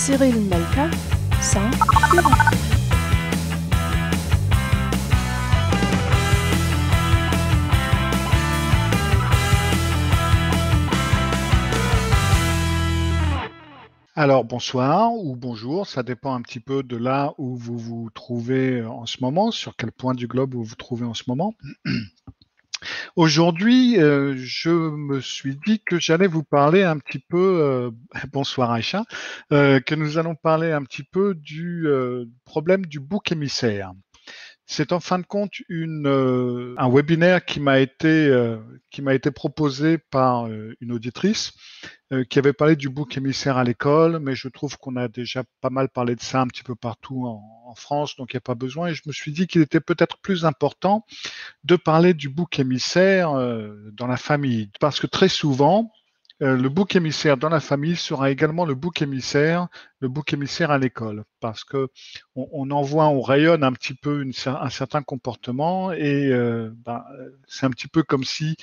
Cyril Melka, Saint Curin. Alors bonsoir ou bonjour, ça dépend un petit peu de là où vous vous trouvez en ce moment, sur quel point du globe vous vous trouvez en ce moment. Aujourd'hui, je me suis dit que j'allais vous parler un petit peu, bonsoir Aïcha, que nous allons parler un petit peu du problème du bouc émissaire. C'est en fin de compte un webinaire qui m'a été proposé par une auditrice qui avait parlé du bouc émissaire à l'école, mais je trouve qu'on a déjà pas mal parlé de ça un petit peu partout en France, donc il n'y a pas besoin. Et je me suis dit qu'il était peut-être plus important de parler du bouc émissaire dans la famille, parce que très souvent, le bouc émissaire dans la famille sera également le bouc émissaire à l'école, parce que on rayonne un petit peu un certain comportement et c'est un petit peu comme si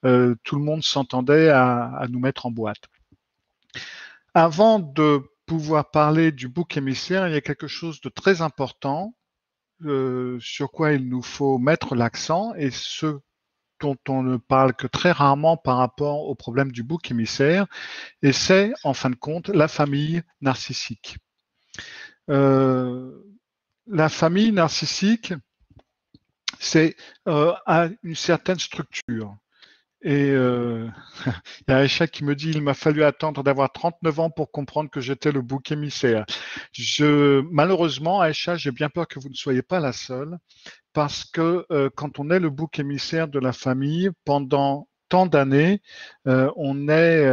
tout le monde s'entendait à nous mettre en boîte. Avant de pouvoir parler du bouc émissaire, il y a quelque chose de très important sur quoi il nous faut mettre l'accent et ce dont on ne parle que très rarement par rapport au problème du bouc émissaire, et c'est en fin de compte la famille narcissique. La famille narcissique, a une certaine structure. Et il y a Aïcha qui me dit « Il m'a fallu attendre d'avoir 39 ans pour comprendre que j'étais le bouc émissaire ». Malheureusement, Aïcha, j'ai bien peur que vous ne soyez pas la seule, parce que quand on est le bouc émissaire de la famille, pendant tant d'années, on est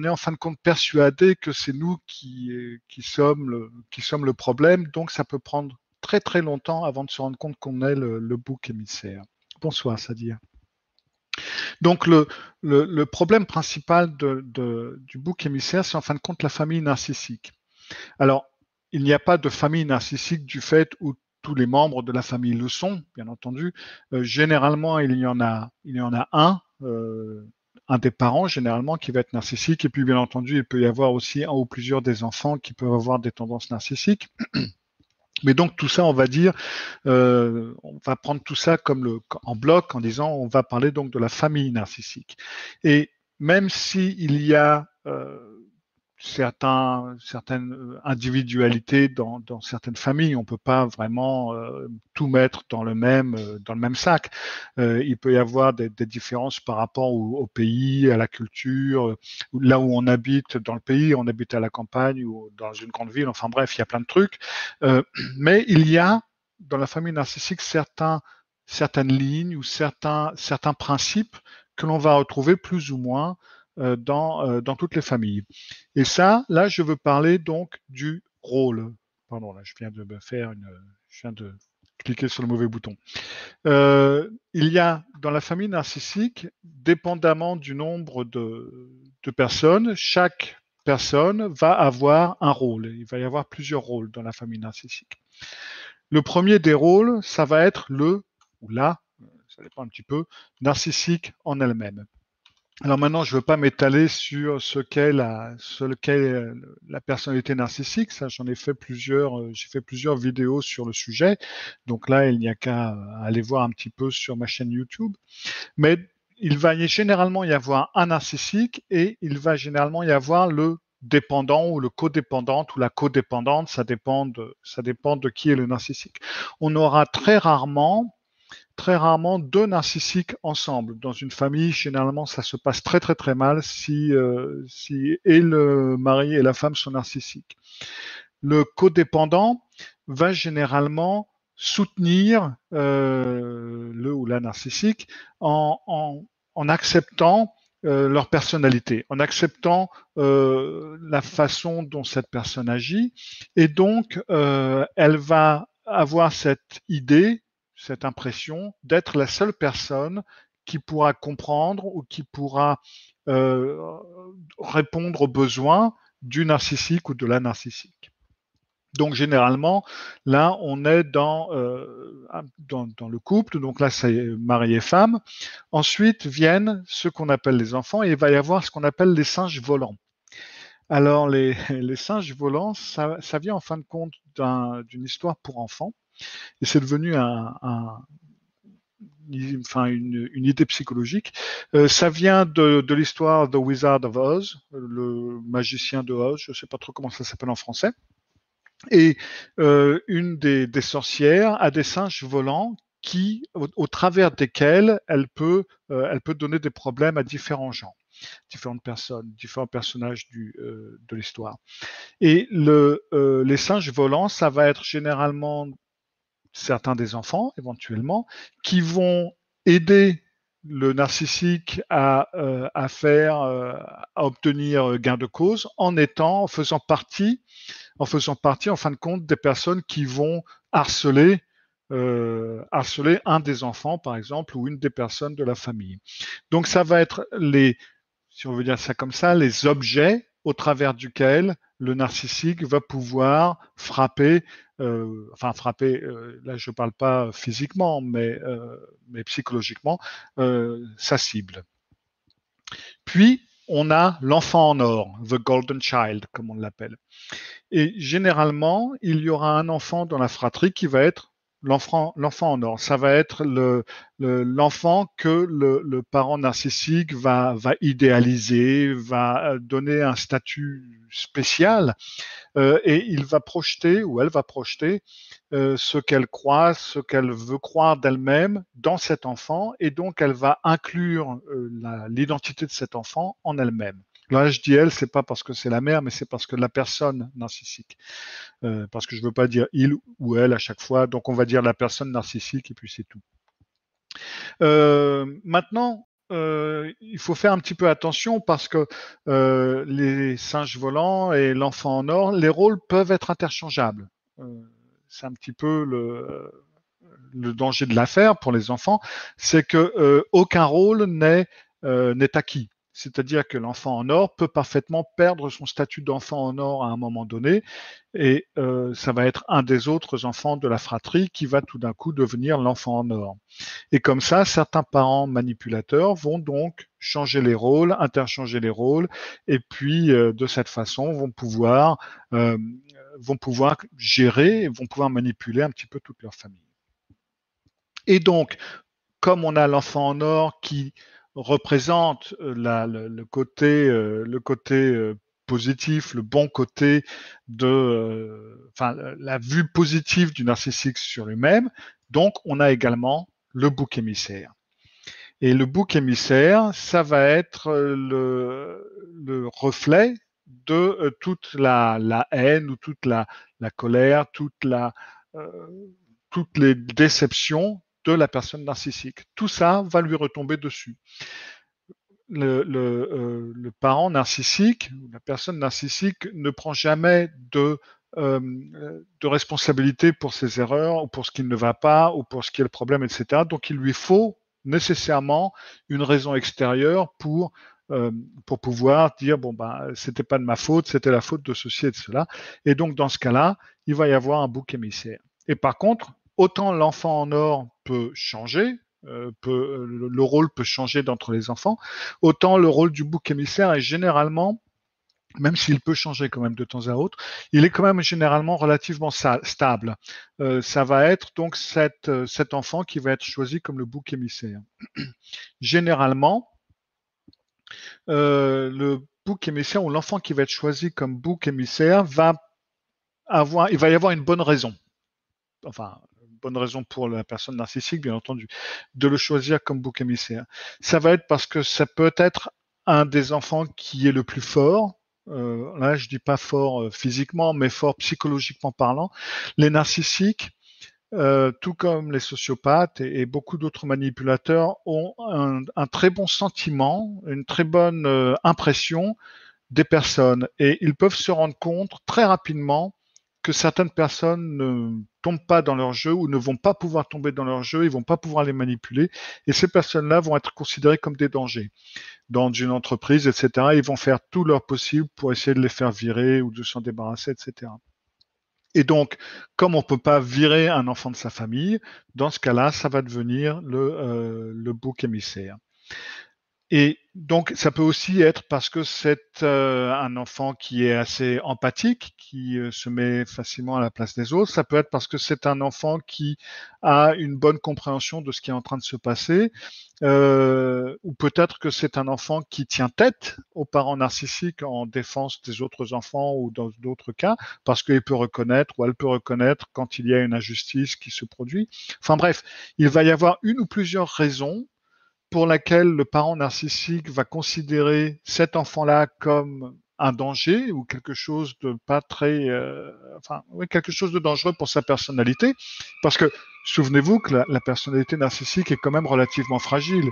en fin de compte persuadé que c'est nous qui sommes le problème, donc ça peut prendre très très longtemps avant de se rendre compte qu'on est le bouc émissaire. Bonsoir Sadia. Donc le problème principal du bouc émissaire, c'est en fin de compte la famille narcissique. Alors, il n'y a pas de famille narcissique du fait où tous les membres de la famille le sont, bien entendu. Généralement, il y en a un des parents, généralement, qui va être narcissique. Et puis, bien entendu, il peut y avoir aussi un ou plusieurs des enfants qui peuvent avoir des tendances narcissiques. Mais donc tout ça, on va dire, on va prendre tout ça en bloc en disant, on va parler donc de la famille narcissique. Et même s'il y a certaines individualités dans certaines familles, on peut pas vraiment tout mettre dans le même sac. Il peut y avoir des différences par rapport au pays, à la culture, là où on habite dans le pays, on habite à la campagne ou dans une grande ville. Enfin bref, il y a plein de trucs. Mais il y a dans la famille narcissique certaines lignes ou certains principes que l'on va retrouver plus ou moins dans toutes les familles. Et ça, là, je veux parler donc du rôle. Pardon, là, je viens de cliquer sur le mauvais bouton. Il y a dans la famille narcissique, dépendamment du nombre de personnes, chaque personne va avoir un rôle. Il va y avoir plusieurs rôles dans la famille narcissique. Le premier des rôles, ça va être le ou la, ça dépend un petit peu, narcissique en elle-même. Alors maintenant, je ne veux pas m'étaler sur ce qu'est la personnalité narcissique. Ça, j'ai fait plusieurs vidéos sur le sujet. Donc là, il n'y a qu'à aller voir un petit peu sur ma chaîne YouTube. Mais il va généralement y avoir un narcissique et il va généralement y avoir le dépendant ou le codépendante ou la codépendante. Ça dépend de qui est le narcissique. On aura très rarement deux narcissiques ensemble. Dans une famille, généralement, ça se passe très très très mal si et le mari et la femme sont narcissiques. Le codépendant va généralement soutenir le ou la narcissique en acceptant leur personnalité, en acceptant la façon dont cette personne agit, et donc elle va avoir cette idée, cette impression d'être la seule personne qui pourra comprendre ou qui pourra répondre aux besoins du narcissique ou de la narcissique. Donc généralement, là, on est dans le couple, donc là, c'est mari et femme. Ensuite viennent ce qu'on appelle les enfants et il va y avoir ce qu'on appelle les singes volants. Alors, les singes volants, ça vient en fin de compte d'une histoire pour enfants, et c'est devenu enfin, une idée psychologique. Ça vient de l'histoire The Wizard of Oz, le magicien de Oz, je ne sais pas trop comment ça s'appelle en français. Et une des sorcières a des singes volants qui, au travers desquels elle peut donner des problèmes à différents gens, différentes personnes, différents personnages de l'histoire. Et les singes volants, ça va être généralement certains des enfants, éventuellement, qui vont aider le narcissique à obtenir gain de cause en faisant partie, en fin de compte, des personnes qui vont harceler, harceler un des enfants, par exemple, ou une des personnes de la famille. Donc, ça va être si on veut dire ça comme ça, les objets au travers duquel le narcissique va pouvoir frapper, là je ne parle pas physiquement, mais psychologiquement, sa cible. Puis, on a l'enfant en or, the golden child, comme on l'appelle. Et généralement, il y aura un enfant dans la fratrie qui va être l'enfant en or. Ça va être l'enfant que le parent narcissique va idéaliser, va donner un statut spécial, et il va projeter ou elle va projeter ce qu'elle croit, ce qu'elle veut croire d'elle-même dans cet enfant, et donc elle va inclure l'identité de cet enfant en elle-même. Là, je dis elle, c'est pas parce que c'est la mère, mais c'est parce que la personne narcissique. Parce que je veux pas dire il ou elle à chaque fois, donc on va dire la personne narcissique et puis c'est tout. Maintenant, il faut faire un petit peu attention parce que les singes volants et l'enfant en or, les rôles peuvent être interchangeables. C'est un petit peu le danger de l'affaire pour les enfants, c'est que aucun rôle n'est acquis. C'est-à-dire que l'enfant en or peut parfaitement perdre son statut d'enfant en or à un moment donné, et ça va être un des autres enfants de la fratrie qui va tout d'un coup devenir l'enfant en or. Et comme ça, certains parents manipulateurs vont donc changer les rôles, interchanger les rôles, et puis de cette façon euh, vont pouvoir gérer, vont pouvoir manipuler un petit peu toute leur famille. Et donc, comme on a l'enfant en or qui représente le côté positif, le bon côté la vue positive du narcissique sur lui-même, donc on a également le bouc émissaire. Et le bouc émissaire, ça va être le reflet de toute la haine ou toute la colère, euh, toutes les déceptions de la personne narcissique. Tout ça va lui retomber dessus. Le parent narcissique, la personne narcissique ne prend jamais de responsabilité pour ses erreurs ou pour ce qui ne va pas ou pour ce qui est le problème, etc. Donc il lui faut nécessairement une raison extérieure pour pouvoir dire bon bah c'était pas de ma faute, c'était la faute de ceci et de cela. Et donc dans ce cas-là, il va y avoir un bouc émissaire. Et par contre, autant l'enfant en or peut changer, le rôle peut changer d'entre les enfants, autant le rôle du bouc émissaire est généralement, même s'il peut changer quand même de temps à autre, il est quand même généralement relativement stable. Ça va être donc cet enfant qui va être choisi comme le bouc émissaire. Généralement, le bouc émissaire ou l'enfant qui va être choisi comme bouc émissaire il va y avoir une bonne raison. Enfin, une bonne raison pour la personne narcissique, bien entendu, de le choisir comme bouc émissaire. Ça va être parce que ça peut être un des enfants qui est le plus fort. Là, je dis pas fort physiquement, mais fort psychologiquement parlant. Les narcissiques, tout comme les sociopathes et beaucoup d'autres manipulateurs, ont un très bon sentiment, une très bonne impression des personnes. Et ils peuvent se rendre compte très rapidement que certaines personnes ne tombent pas dans leur jeu ou ne vont pas pouvoir tomber dans leur jeu, ils vont pas pouvoir les manipuler. Et ces personnes-là vont être considérées comme des dangers dans une entreprise, etc. Ils vont faire tout leur possible pour essayer de les faire virer ou de s'en débarrasser, etc. Et donc, comme on ne peut pas virer un enfant de sa famille, dans ce cas-là, ça va devenir le bouc émissaire. Et donc, ça peut aussi être parce que c'est un enfant qui est assez empathique, qui se met facilement à la place des autres. Ça peut être parce que c'est un enfant qui a une bonne compréhension de ce qui est en train de se passer. Ou peut-être que c'est un enfant qui tient tête aux parents narcissiques en défense des autres enfants ou dans d'autres cas, parce qu'il peut reconnaître ou elle peut reconnaître quand il y a une injustice qui se produit. Enfin bref, il va y avoir une ou plusieurs raisons pour laquelle le parent narcissique va considérer cet enfant-là comme un danger ou quelque chose de pas très, enfin, oui, quelque chose de dangereux pour sa personnalité, parce que souvenez-vous que la personnalité narcissique est quand même relativement fragile.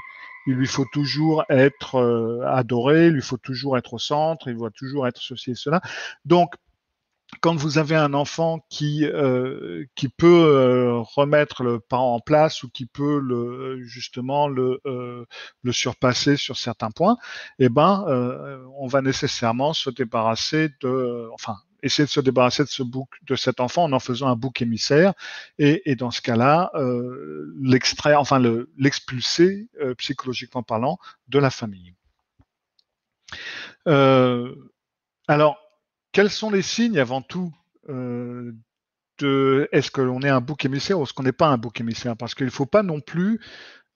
Il lui faut toujours être adoré, il lui faut toujours être au centre, il doit toujours être ceci et cela. Donc, quand vous avez un enfant qui peut remettre le parent en place ou qui peut justement le surpasser sur certains points, eh ben, on va nécessairement se débarrasser enfin, essayer de se débarrasser de cet enfant en faisant un bouc émissaire et dans ce cas-là, l'extraire, enfin l'expulser psychologiquement parlant de la famille. Euh, alors, quels sont les signes avant tout est-ce que l'on est un bouc émissaire ou est-ce qu'on n'est pas un bouc émissaire? Parce qu'il ne faut pas non plus,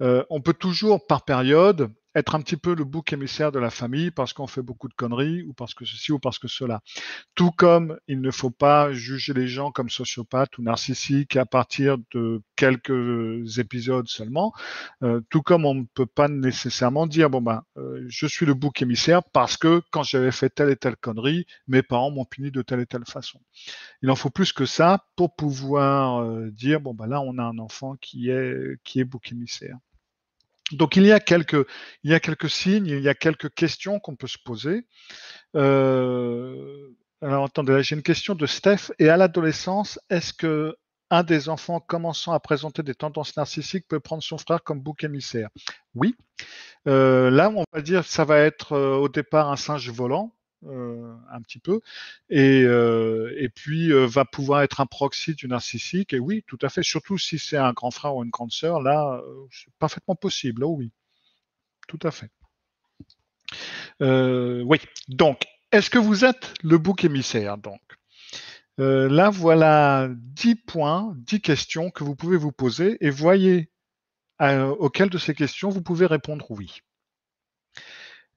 on peut toujours par période être un petit peu le bouc émissaire de la famille parce qu'on fait beaucoup de conneries ou parce que ceci ou parce que cela. Tout comme il ne faut pas juger les gens comme sociopathes ou narcissiques à partir de quelques épisodes seulement, tout comme on ne peut pas nécessairement dire bon ben je suis le bouc émissaire parce que quand j'avais fait telle et telle connerie, mes parents m'ont puni de telle et telle façon. Il en faut plus que ça pour pouvoir dire bon ben là on a un enfant qui est bouc émissaire. Donc il y a quelques signes, il y a quelques questions qu'on peut se poser. Alors attendez, là j'ai une question de Steph. Et à l'adolescence, est-ce que un des enfants commençant à présenter des tendances narcissiques peut prendre son frère comme bouc émissaire? Oui. Là, on va dire que ça va être au départ un singe volant, un petit peu, et puis va pouvoir être un proxy du narcissique. Et oui, tout à fait. Surtout si c'est un grand frère ou une grande sœur, là, c'est parfaitement possible. Oh oui, tout à fait. Oui. Donc, est-ce que vous êtes le bouc émissaire? Donc, là, voilà 10 points, 10 questions que vous pouvez vous poser et voyez auxquelles de ces questions vous pouvez répondre oui.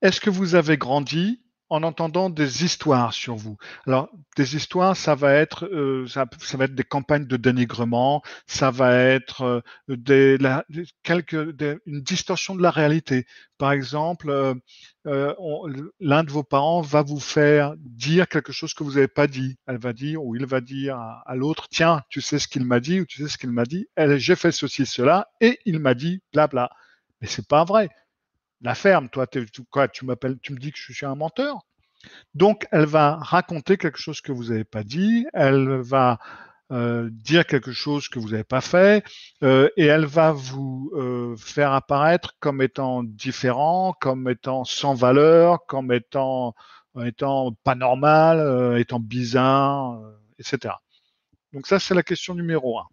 Est-ce que vous avez grandi en entendant des histoires sur vous? Alors, des histoires, ça va être, ça va être des campagnes de dénigrement, ça va être une distorsion de la réalité. Par exemple, l'un de vos parents va vous faire dire quelque chose que vous n'avez pas dit. Elle va dire ou il va dire à l'autre, tiens, tu sais ce qu'il m'a dit ou tu sais ce qu'il m'a dit. J'ai fait ceci, cela et il m'a dit blabla. Mais c'est pas vrai. La ferme, toi, quoi, tu me dis que je suis un menteur. Donc, elle va raconter quelque chose que vous n'avez pas dit, elle va dire quelque chose que vous n'avez pas fait, et elle va vous faire apparaître comme étant différent, comme étant sans valeur, comme étant pas normal, étant bizarre, etc. Donc ça, c'est la question numéro un.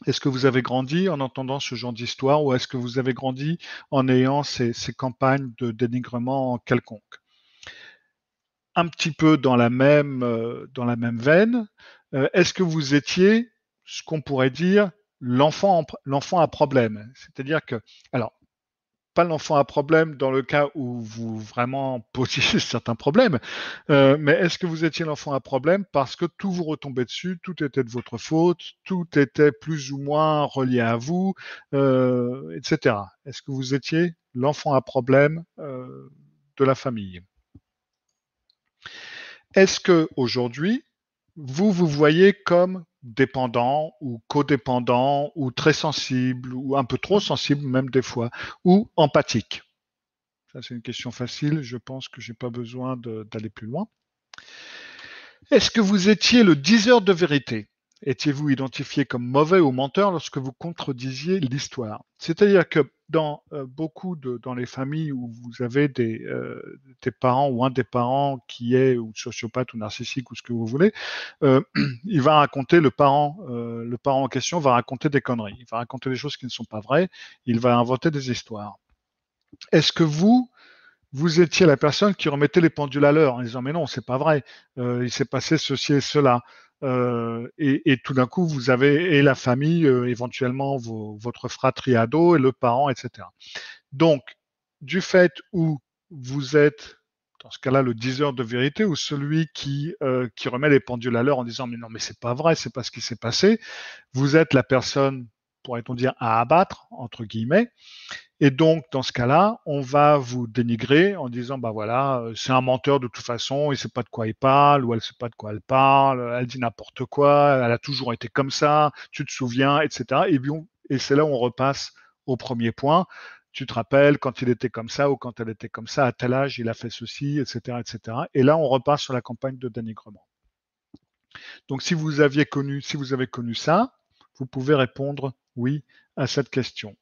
Est-ce que vous avez grandi en entendant ce genre d'histoire ou est-ce que vous avez grandi en ayant ces campagnes de dénigrement quelconque? Un petit peu dans la même veine, est-ce que vous étiez ce qu'on pourrait dire l'enfant à problème? C'est-à-dire que, alors, pas l'enfant à problème dans le cas où vous vraiment posiez certains problèmes, mais est-ce que vous étiez l'enfant à problème parce que tout vous retombait dessus, tout était de votre faute, tout était plus ou moins relié à vous, etc. Est-ce que vous étiez l'enfant à problème de la famille? Est-ce que aujourd'hui, vous voyez comme dépendant ou codépendant ou très sensible ou un peu trop sensible même des fois ou empathique? Ça, c'est une question facile. Je pense que j'ai pas besoin d'aller plus loin. Est-ce que vous étiez le diseur de vérité? Étiez-vous identifié comme mauvais ou menteur lorsque vous contredisiez l'histoire? C'est-à-dire que dans les familles où vous avez des parents ou un des parents qui est ou sociopathe ou narcissique ou ce que vous voulez, il va raconter le parent en question va raconter des conneries, il va raconter des choses qui ne sont pas vraies, il va inventer des histoires. est-ce que vous étiez la personne qui remettait les pendules à l'heure en disant mais non, c'est pas vrai, il s'est passé ceci et cela. Et tout d'un coup, vous avez et la famille, éventuellement votre fratrie ado et le parent, etc. Donc, du fait où vous êtes, dans ce cas-là, le diseur de vérité ou celui qui remet les pendules à l'heure en disant mais non, mais c'est pas vrai, c'est pas ce qui s'est passé, vous êtes la personne, pourrait-on dire, à abattre, entre guillemets, et donc, dans ce cas-là, on va vous dénigrer en disant, bah voilà, c'est un menteur de toute façon, il sait pas de quoi il parle, ou elle sait pas de quoi elle parle, elle dit n'importe quoi, elle a toujours été comme ça, tu te souviens, etc. Et c'est là où on repasse au premier point. Tu te rappelles quand il était comme ça ou quand elle était comme ça, à tel âge, il a fait ceci, etc., etc. Et là, on repart sur la campagne de dénigrement. Donc, si vous avez connu ça, vous pouvez répondre oui à cette question.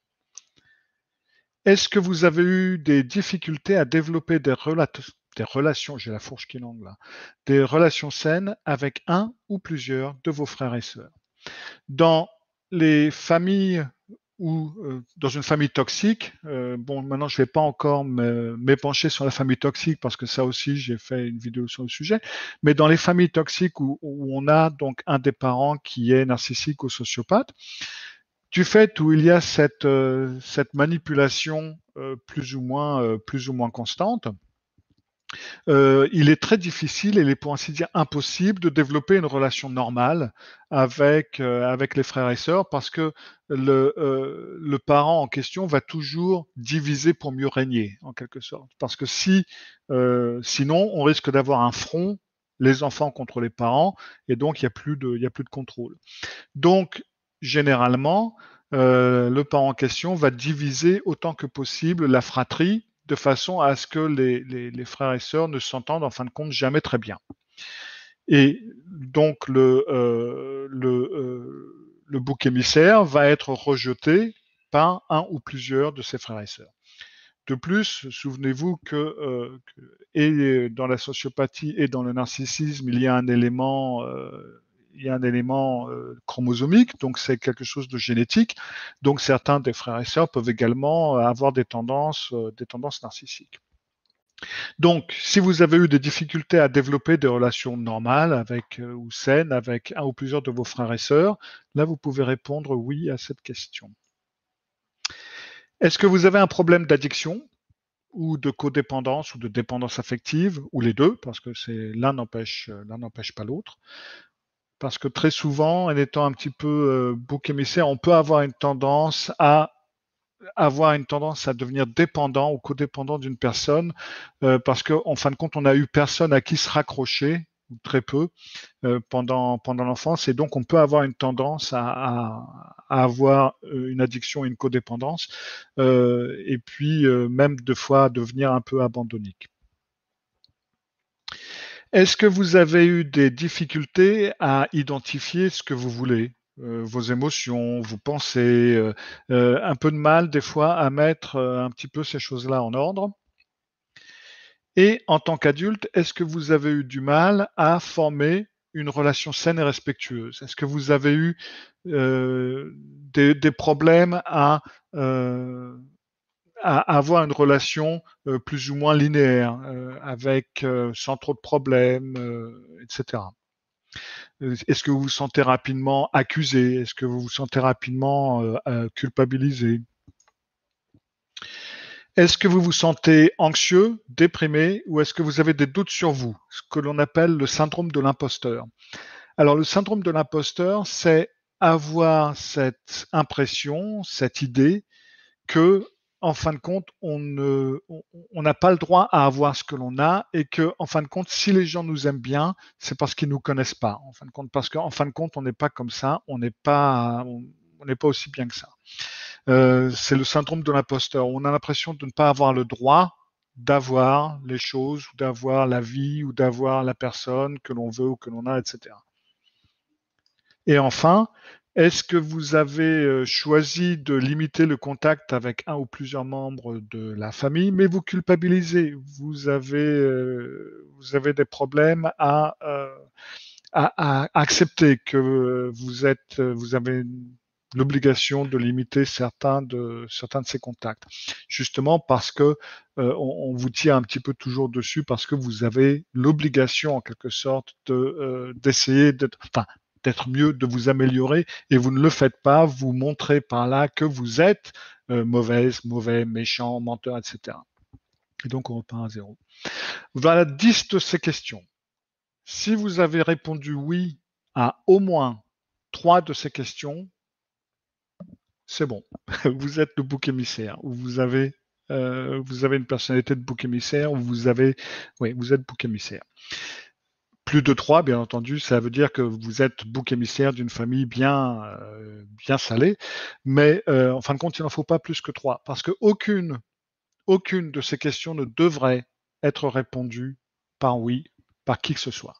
Est-ce que vous avez eu des difficultés à développer des relations, j'ai la fourche qui longue là, des relations saines avec un ou plusieurs de vos frères et sœurs? Dans les familles ou dans une famille toxique, bon, maintenant je ne vais pas encore m'épancher sur la famille toxique parce que ça aussi j'ai fait une vidéo sur le sujet, mais dans les familles toxiques où on a donc un des parents qui est narcissique ou sociopathe, du fait où il y a cette manipulation plus ou moins constante, il est très difficile, et il est pour ainsi dire impossible, de développer une relation normale avec les frères et sœurs parce que le parent en question va toujours diviser pour mieux régner, en quelque sorte. Parce que sinon, on risque d'avoir un front, les enfants contre les parents, et donc il y a plus de contrôle. Donc, généralement, le parent en question va diviser autant que possible la fratrie de façon à ce que les frères et sœurs ne s'entendent en fin de compte jamais très bien. Et donc, le bouc émissaire va être rejeté par un ou plusieurs de ses frères et sœurs. De plus, souvenez-vous et dans la sociopathie et dans le narcissisme, il y a un élément chromosomique, donc c'est quelque chose de génétique. Donc certains des frères et sœurs peuvent également avoir des tendances narcissiques. Donc, si vous avez eu des difficultés à développer des relations normales ou saines avec un ou plusieurs de vos frères et sœurs, là vous pouvez répondre oui à cette question. Est-ce que vous avez un problème d'addiction ou de codépendance ou de dépendance affective, ou les deux, parce que l'un n'empêche pas l'autre. Parce que très souvent, en étant un petit peu bouc émissaire, on peut avoir une tendance à devenir dépendant ou codépendant d'une personne, parce qu'en fin de compte, on n'a eu personne à qui se raccrocher, ou très peu, pendant l'enfance, et donc on peut avoir une tendance à avoir une addiction et une codépendance, et puis même deux fois devenir un peu abandonnique. Est-ce que vous avez eu des difficultés à identifier ce que vous voulez, vos émotions, vos pensées, un peu de mal des fois à mettre un petit peu ces choses-là en ordre? Et en tant qu'adulte, est-ce que vous avez eu du mal à former une relation saine et respectueuse? Est-ce que vous avez eu des problèmes à avoir une relation plus ou moins linéaire, sans trop de problèmes, etc. Est-ce que vous vous sentez rapidement accusé? Est-ce que vous vous sentez rapidement culpabilisé? Est-ce que vous vous sentez anxieux, déprimé, ou est-ce que vous avez des doutes sur vous, ce que l'on appelle le syndrome de l'imposteur? Alors, le syndrome de l'imposteur, c'est avoir cette impression, cette idée que, en fin de compte, on n'a pas le droit à avoir ce que l'on a, et que, en fin de compte, si les gens nous aiment bien, c'est parce qu'ils nous connaissent pas, en fin de compte, parce qu'en fin de compte, on n'est pas comme ça, on n'est pas aussi bien que ça. C'est le syndrome de l'imposteur. On a l'impression de ne pas avoir le droit d'avoir les choses, ou d'avoir la vie, ou d'avoir la personne que l'on veut ou que l'on a, etc. Et enfin, est-ce que vous avez choisi de limiter le contact avec un ou plusieurs membres de la famille, mais vous culpabilisez, vous avez des problèmes à accepter que vous l'obligation de limiter certains de ces contacts. Justement parce que on vous tire un petit peu toujours dessus parce que vous avez l'obligation en quelque sorte d'essayer d'être mieux, de vous améliorer, et vous ne le faites pas, vous montrez par là que vous êtes mauvaise, mauvais, méchant, menteur, etc. Et donc on repart à zéro. Voilà 10 de ces questions. Si vous avez répondu oui à au moins 3 de ces questions, c'est bon. Vous êtes le bouc émissaire, ou vous avez une personnalité de bouc émissaire, ou vous êtes bouc émissaire. Plus de 3, bien entendu, ça veut dire que vous êtes bouc émissaire d'une famille bien salée, mais en fin de compte, il n'en faut pas plus que 3, parce qu'aucune de ces questions ne devrait être répondue par oui, par qui que ce soit.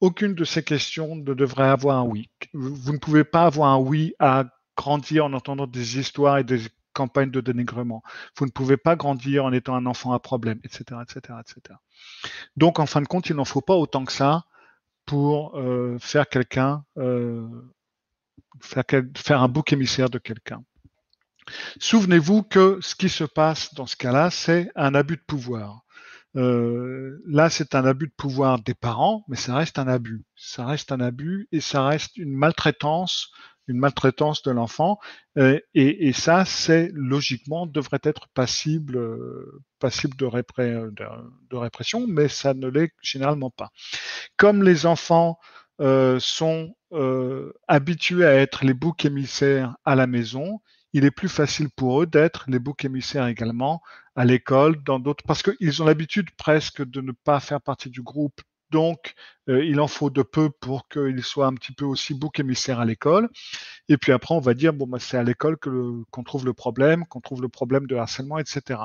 Aucune de ces questions ne devrait avoir un oui. Vous ne pouvez pas avoir un oui à grandir en entendant des histoires et des campagnes de dénigrement. Vous ne pouvez pas grandir en étant un enfant à problème, etc., etc., etc. Donc, en fin de compte, il n'en faut pas autant que ça pour faire un bouc émissaire de quelqu'un. Souvenez-vous que ce qui se passe dans ce cas-là, c'est un abus de pouvoir. Là, c'est un abus de pouvoir des parents, mais ça reste un abus. Ça reste un abus et ça reste une maltraitance de l'enfant. Et ça, c'est logiquement devrait être passible de répression, mais ça ne l'est généralement pas. Comme les enfants sont habitués à être les boucs émissaires à la maison, il est plus facile pour eux d'être les boucs émissaires également à l'école, parce qu'ils ont l'habitude presque de ne pas faire partie du groupe. Donc, il en faut de peu pour qu'ils soient un petit peu aussi boucs émissaires à l'école. Et puis après, on va dire, bon, bah, c'est à l'école qu'on trouve le problème, de harcèlement, etc.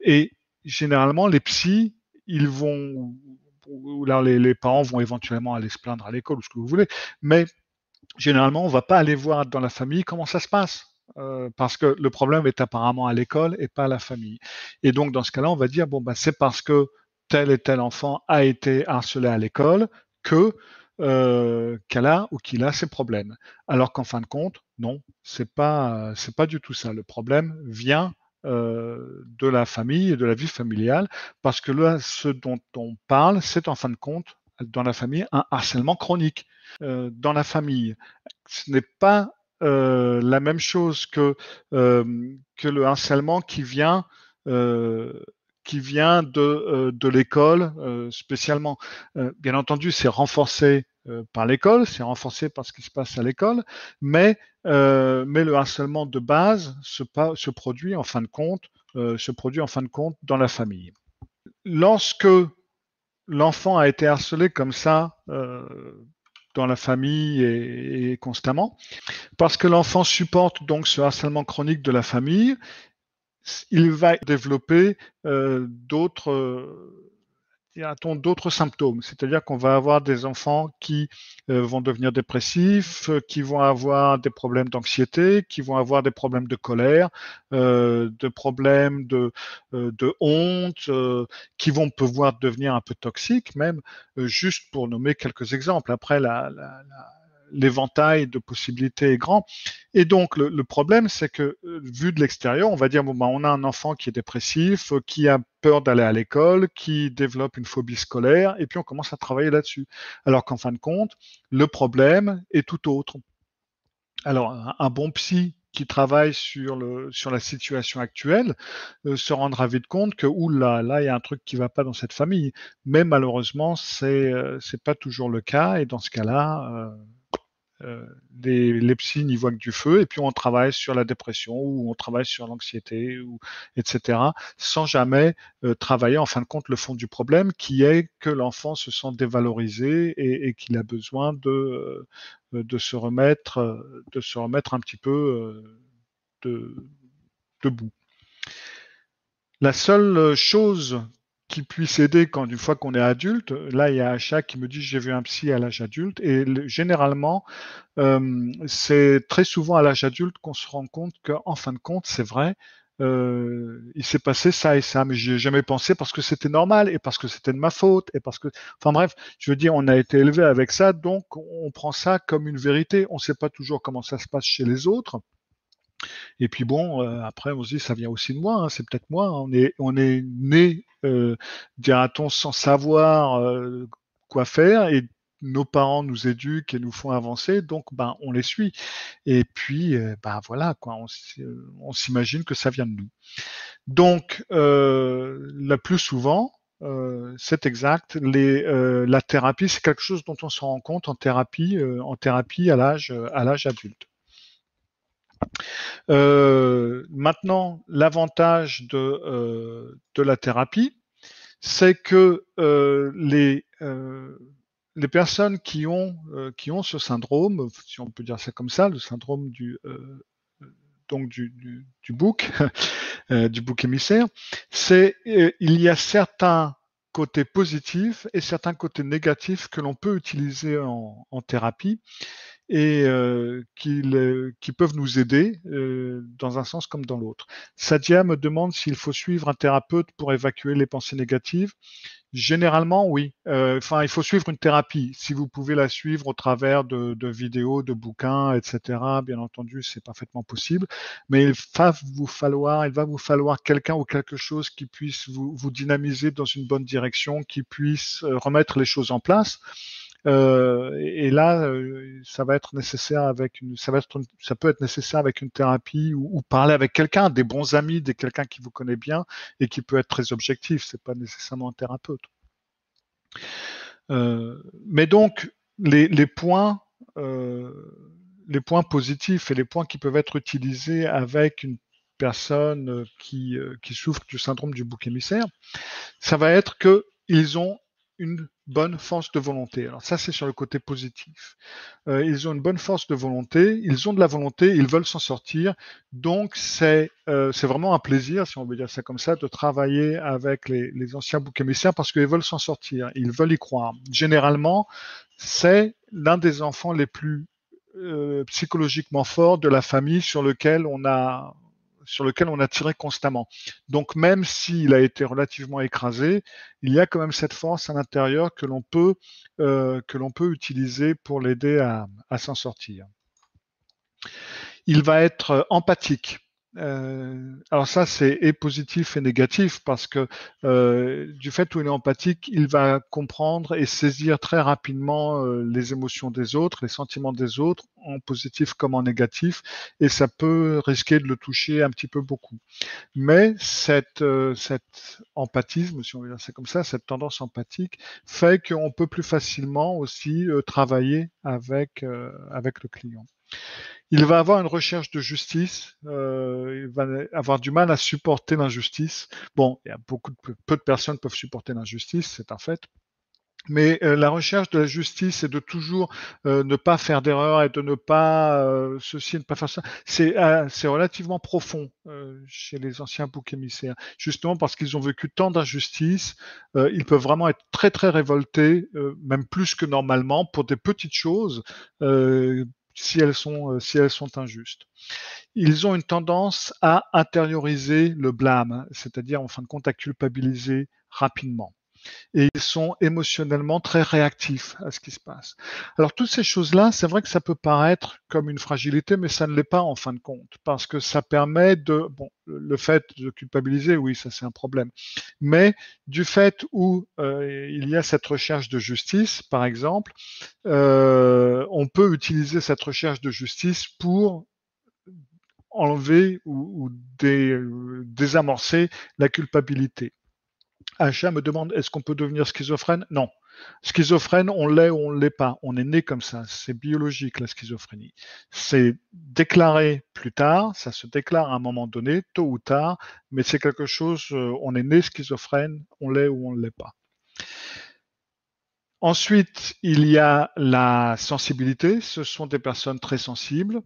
Et généralement, les psys, ils vont, ou là, les parents vont éventuellement aller se plaindre à l'école ou ce que vous voulez, mais généralement, on ne va pas aller voir dans la famille comment ça se passe. Parce que le problème est apparemment à l'école et pas à la famille. Et donc, dans ce cas-là, on va dire, bon, bah, c'est parce que tel et tel enfant a été harcelé à l'école que qu'elle a ou qu'il a ces problèmes. Alors qu'en fin de compte, non, c'est pas du tout ça. Le problème vient de la famille et de la vie familiale, parce que là, ce dont on parle, c'est en fin de compte, dans la famille, un harcèlement chronique dans la famille. Ce n'est pas la même chose que le harcèlement qui vient de l'école spécialement. Bien entendu, c'est renforcé par l'école, c'est renforcé par ce qui se passe à l'école, mais le harcèlement de base se produit en fin de compte dans la famille. Lorsque l'enfant a été harcelé comme ça dans la famille et constamment, parce que l'enfant supporte donc ce harcèlement chronique de la famille, il va développer d'autres symptômes. C'est-à-dire qu'on va avoir des enfants qui vont devenir dépressifs, qui vont avoir des problèmes d'anxiété, qui vont avoir des problèmes de colère, de problèmes de honte, qui vont pouvoir devenir un peu toxiques même, juste pour nommer quelques exemples. Après, l'éventail de possibilités est grand. Et donc, le problème, c'est que, vu de l'extérieur, on va dire, bon, ben, on a un enfant qui est dépressif, qui a peur d'aller à l'école, qui développe une phobie scolaire, et puis on commence à travailler là-dessus. Alors qu'en fin de compte, le problème est tout autre. Alors, un bon psy qui travaille sur la situation actuelle se rendra vite compte que, là, il y a un truc qui ne va pas dans cette famille. Mais malheureusement, c'est pas toujours le cas, et dans ce cas-là, les psys n'y voient que du feu, et puis on travaille sur la dépression ou on travaille sur l'anxiété, etc., sans jamais travailler en fin de compte le fond du problème, qui est que l'enfant se sent dévalorisé et qu'il a besoin de se remettre un petit peu debout. La seule chose qui puisse aider une fois qu'on est adulte, là il y a Acha qui me dit j'ai vu un psy à l'âge adulte, et généralement c'est très souvent à l'âge adulte qu'on se rend compte qu'en fin de compte, c'est vrai, il s'est passé ça et ça, mais j'y ai jamais pensé parce que c'était normal et parce que c'était de ma faute et parce que, enfin bref, je veux dire, on a été élevé avec ça, donc on prend ça comme une vérité. On ne sait pas toujours comment ça se passe chez les autres. Et puis bon, après on se dit ça vient aussi de moi, hein, c'est peut-être moi. Hein. On est né, dira-t-on, sans savoir quoi faire et nos parents nous éduquent et nous font avancer, donc ben on les suit. Et puis ben voilà quoi, on s'imagine que ça vient de nous. Donc le plus souvent, c'est exact. La thérapie, c'est quelque chose dont on se rend compte en thérapie à l'âge adulte. Maintenant, l'avantage de la thérapie, c'est que les personnes qui ont ce syndrome, si on peut dire ça comme ça, le syndrome donc du bouc, du bouc émissaire, il y a certains côtés positifs et certains côtés négatifs que l'on peut utiliser en thérapie et qui peuvent nous aider dans un sens comme dans l'autre. Sadia me demande s'il faut suivre un thérapeute pour évacuer les pensées négatives. Généralement, oui. Enfin, il faut suivre une thérapie. Si vous pouvez la suivre au travers de vidéos, de bouquins, etc., bien entendu, c'est parfaitement possible. Mais il va vous falloir quelqu'un ou quelque chose qui puisse vous dynamiser dans une bonne direction, qui puisse remettre les choses en place. Et là, ça va être nécessaire ça peut être nécessaire avec une thérapie ou parler avec quelqu'un, des bons amis, quelqu'un qui vous connaît bien et qui peut être très objectif. C'est pas nécessairement un thérapeute. Mais donc les points positifs et les points qui peuvent être utilisés avec une personne qui souffre du syndrome du bouc émissaire, ça va être qu'ils ont une bonne force de volonté. Alors ça, c'est sur le côté positif. Ils ont une bonne force de volonté, ils ont de la volonté, ils veulent s'en sortir. Donc, c'est vraiment un plaisir, si on veut dire ça comme ça, de travailler avec les anciens boucs émissaires parce qu'ils veulent s'en sortir, ils veulent y croire. Généralement, c'est l'un des enfants les plus psychologiquement forts de la famille sur lequel on a tiré constamment. Donc même s'il a été relativement écrasé, il y a quand même cette force à l'intérieur que l'on peut utiliser pour l'aider à s'en sortir. Il va être empathique. Alors ça, c'est positif et négatif parce que du fait où il est empathique, il va comprendre et saisir très rapidement les émotions des autres, les sentiments des autres, en positif comme en négatif, et ça peut risquer de le toucher un petit peu beaucoup. Mais cet empathisme, si on veut dire ça comme ça, cette tendance empathique, fait qu'on peut plus facilement aussi travailler avec le client. Il va avoir une recherche de justice, il va avoir du mal à supporter l'injustice. Bon, il y a peu de personnes peuvent supporter l'injustice, c'est un fait. Mais la recherche de la justice et de toujours ne pas faire d'erreur et de ne pas ceci, ne pas faire ça, c'est relativement profond chez les anciens boucs émissaires. Justement parce qu'ils ont vécu tant d'injustices, ils peuvent vraiment être très très révoltés, même plus que normalement, pour des petites choses. Si elles sont injustes. Ils ont une tendance à intérioriser le blâme, c'est-à-dire en fin de compte à culpabiliser rapidement. Et ils sont émotionnellement très réactifs à ce qui se passe. Alors toutes ces choses-là, c'est vrai que ça peut paraître comme une fragilité, mais ça ne l'est pas en fin de compte, parce que ça permet le fait de culpabiliser, oui, ça c'est un problème, mais du fait où il y a cette recherche de justice, par exemple, on peut utiliser cette recherche de justice pour enlever ou désamorcer la culpabilité. Acha me demande, est-ce qu'on peut devenir schizophrène? Non. Schizophrène, on l'est ou on ne l'est pas. On est né comme ça. C'est biologique, la schizophrénie. C'est déclaré plus tard, ça se déclare à un moment donné, tôt ou tard, mais c'est quelque chose, on est né schizophrène, on l'est ou on ne l'est pas. Ensuite, il y a la sensibilité. Ce sont des personnes très sensibles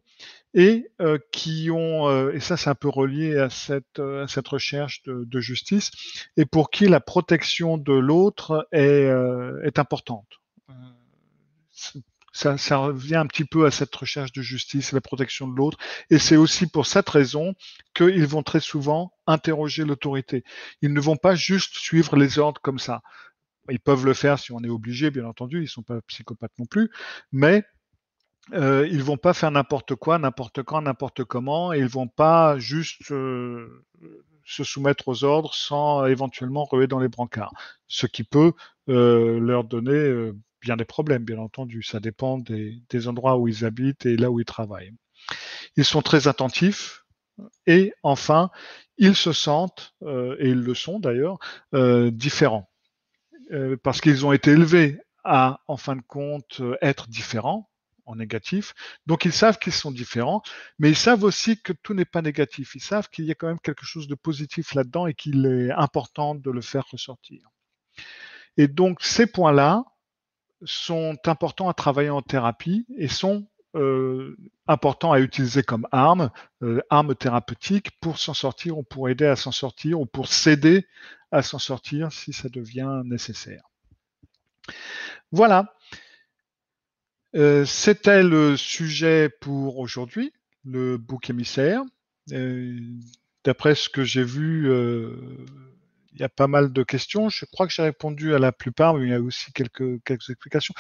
et qui ont, et ça c'est un peu relié à cette recherche de justice, et pour qui la protection de l'autre est importante. Ça revient un petit peu à cette recherche de justice et la protection de l'autre. Et c'est aussi pour cette raison qu'ils vont très souvent interroger l'autorité. Ils ne vont pas juste suivre les ordres comme ça. Ils peuvent le faire si on est obligé, bien entendu, ils ne sont pas psychopathes non plus, mais ils vont pas faire n'importe quoi, n'importe quand, n'importe comment, et ils vont pas juste se soumettre aux ordres sans éventuellement ruer dans les brancards, ce qui peut leur donner bien des problèmes, bien entendu. Ça dépend des endroits où ils habitent et là où ils travaillent. Ils sont très attentifs et enfin, ils se sentent, et ils le sont d'ailleurs, différents. Parce qu'ils ont été élevés à, en fin de compte, être différents, en négatif. Donc ils savent qu'ils sont différents, mais ils savent aussi que tout n'est pas négatif. Ils savent qu'il y a quand même quelque chose de positif là-dedans et qu'il est important de le faire ressortir. Et donc ces points-là sont importants à travailler en thérapie et sont importants à utiliser comme armes thérapeutiques pour s'en sortir ou pour aider à s'en sortir ou pour s'aider à s'en sortir si ça devient nécessaire. Voilà. C'était le sujet pour aujourd'hui, le bouc émissaire. D'après ce que j'ai vu, il y a pas mal de questions. Je crois que j'ai répondu à la plupart, mais il y a aussi quelques explications.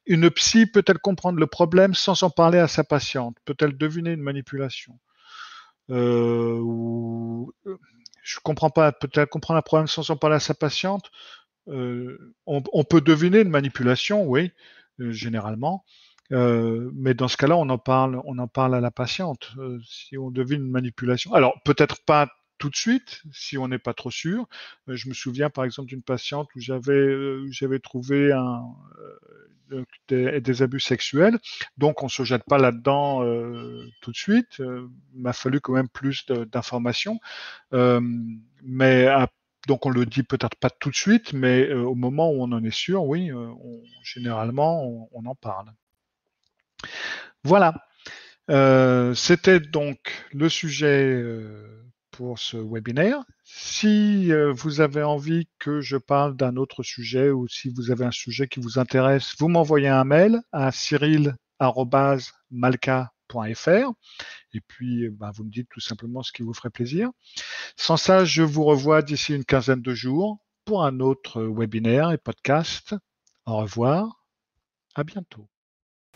Une psy peut-elle comprendre le problème sans en parler à sa patiente? Peut-elle deviner une manipulation? Je comprends pas. Peut-elle comprendre un problème sans en parler à sa patiente? On peut deviner une manipulation, oui, généralement. Mais dans ce cas-là, on en parle à la patiente. Si on devine une manipulation, alors peut-être pas tout de suite, si on n'est pas trop sûr. Je me souviens par exemple d'une patiente où j'avais trouvé des abus sexuels, donc on se jette pas là-dedans tout de suite. Il m'a fallu quand même plus d'informations, mais donc on le dit peut-être pas tout de suite, mais au moment où on en est sûr, oui, généralement on en parle. Voilà, c'était donc le sujet pour ce webinaire. Si vous avez envie que je parle d'un autre sujet ou si vous avez un sujet qui vous intéresse, vous m'envoyez un mail à cyril@malka.fr et puis vous me dites tout simplement ce qui vous ferait plaisir. Sans ça, je vous revois d'ici une quinzaine de jours pour un autre webinaire et podcast. Au revoir, à bientôt.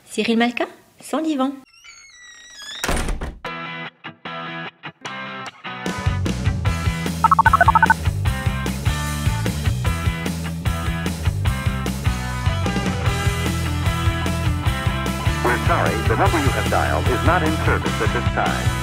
Cyril Malka, sans divan. We're sorry, the number you have dialed is not in service at this time.